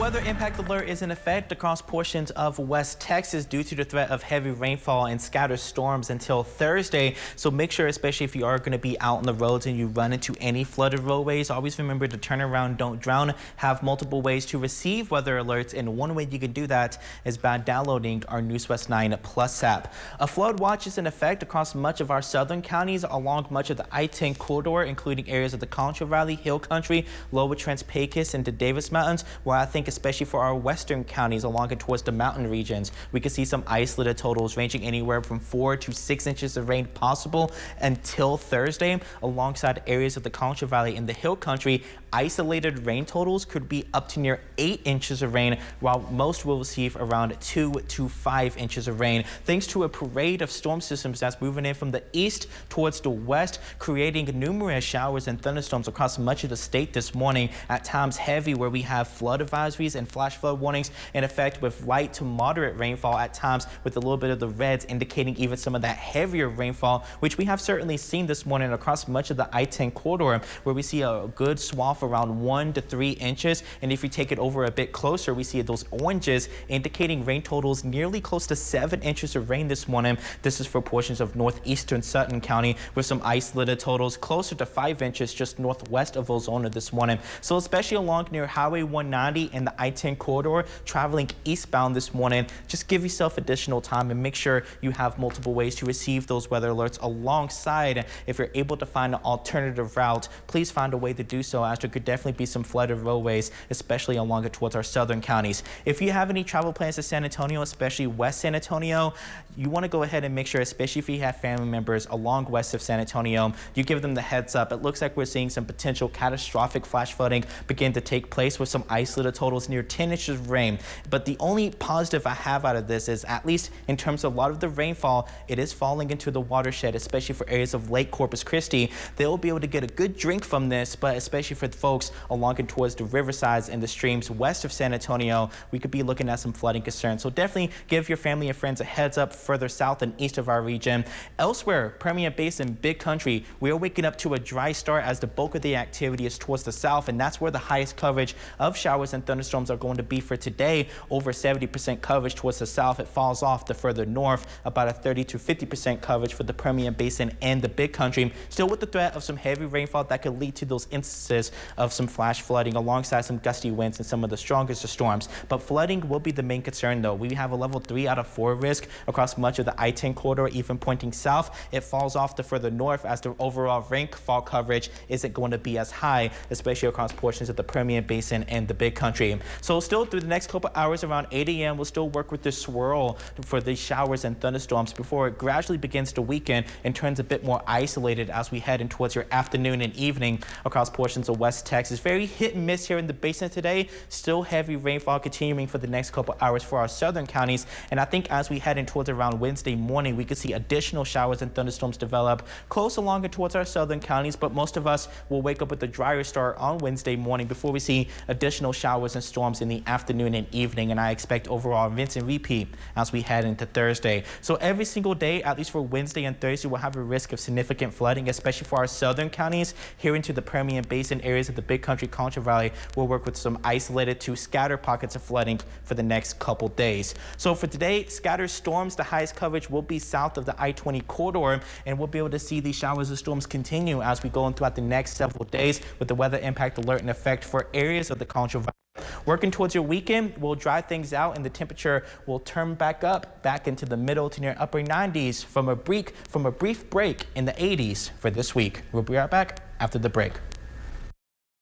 weather impact alert is in effect across portions of West Texas due to the threat of heavy rainfall and scattered storms until Thursday. So make sure, especially if you are going to be out on the roads and you run into any flooded roadways, always remember to turn around, don't drown. Have multiple ways to receive weather alerts, and one way you can do that is by downloading our NewsWest 9 Plus app. A flood watch is in effect across much of our southern counties along much of the I-10 corridor, including areas of the Concho Valley, Hill Country, Lower Trans-Pecos, and the Davis Mountains, where I think especially for our western counties along and towards the mountain regions, we can see some isolated totals ranging anywhere from 4 to 6 inches of rain possible until Thursday. Alongside areas of the Concho Valley and the Hill Country, isolated rain totals could be up to near 8 inches of rain, while most will receive around 2 to 5 inches of rain, thanks to a parade of storm systems that's moving in from the east towards the west, creating numerous showers and thunderstorms across much of the state this morning, at times heavy, where we have flood advisories and flash flood warnings in effect, with light to moderate rainfall at times, with a little bit of the reds indicating even some of that heavier rainfall, which we have certainly seen this morning across much of the I-10 corridor, where we see a good swath around 1 to 3 inches. And if you take it over a bit closer, we see those oranges indicating rain totals nearly close to 7 inches of rain this morning. This is for portions of northeastern Sutton County, with some isolated totals closer to 5 inches just northwest of Ozona this morning. So especially along near Highway 190 and the I-10 corridor, traveling eastbound this morning, just give yourself additional time and make sure you have multiple ways to receive those weather alerts. Alongside, if you're able to find an alternative route, please find a way to do so, as there could definitely be some flooded roadways, especially along it towards our southern counties. If you have any travel plans to San Antonio, especially West San Antonio, you want to go ahead and make sure, especially if you have family members along west of San Antonio, you give them the heads up. It looks like we're seeing some potential catastrophic flash flooding begin to take place, with some isolated totals near 10 inches of rain. But the only positive I have out of this is, at least in terms of a lot of the rainfall, it is falling into the watershed, especially for areas of Lake Corpus Christi. They'll be able to get a good drink from this, but especially for the folks along and towards the riversides and the streams west of San Antonio, we could be looking at some flooding concerns. So definitely give your family and friends a heads up further south and east of our region. Elsewhere, Permian Basin, Big Country, we are waking up to a dry start as the bulk of the activity is towards the south, and that's where the highest coverage of showers and thunderstorms are going to be for today. Over 70% coverage towards the south. It falls off the further north, about a 30 to 50% coverage for the Permian Basin and the Big Country, still with the threat of some heavy rainfall that could lead to those instances of some flash flooding alongside some gusty winds and some of the strongest of storms. But flooding will be the main concern, though. We have a level 3 out of 4 risk across much of the I-10 corridor, even pointing south. It falls off the further north, as the overall rainfall coverage isn't going to be as high, especially across portions of the Permian Basin and the Big Country. So still through the next couple hours around 8 a.m., we'll still work with the swirl for these showers and thunderstorms before it gradually begins to weaken and turns a bit more isolated as we head in towards your afternoon and evening across portions of West Texas. Very hit and miss here in the basin today. Still heavy rainfall continuing for the next couple hours for our southern counties. And I think as we head in towards around Wednesday morning, we could see additional showers and thunderstorms develop close along and towards our southern counties. But most of us will wake up with a drier start on Wednesday morning before we see additional showers and storms in the afternoon and evening. And I expect overall rinse and repeat as we head into Thursday. So every single day, at least for Wednesday and Thursday, we'll have a risk of significant flooding, especially for our southern counties. Here into the Permian Basin areas of the Big Country, Concho Valley, we'll work with some isolated to scattered pockets of flooding for the next couple days. So for today, scattered storms, the highest coverage will be south of the I-20 corridor, and we'll be able to see these showers and storms continue as we go on throughout the next several days, with the weather impact alert in effect for areas of the Concho Valley. Working towards your weekend, we'll dry things out and the temperature will turn back up, back into the middle to near upper 90s from a brief break in the 80s for this week. We'll be right back after the break.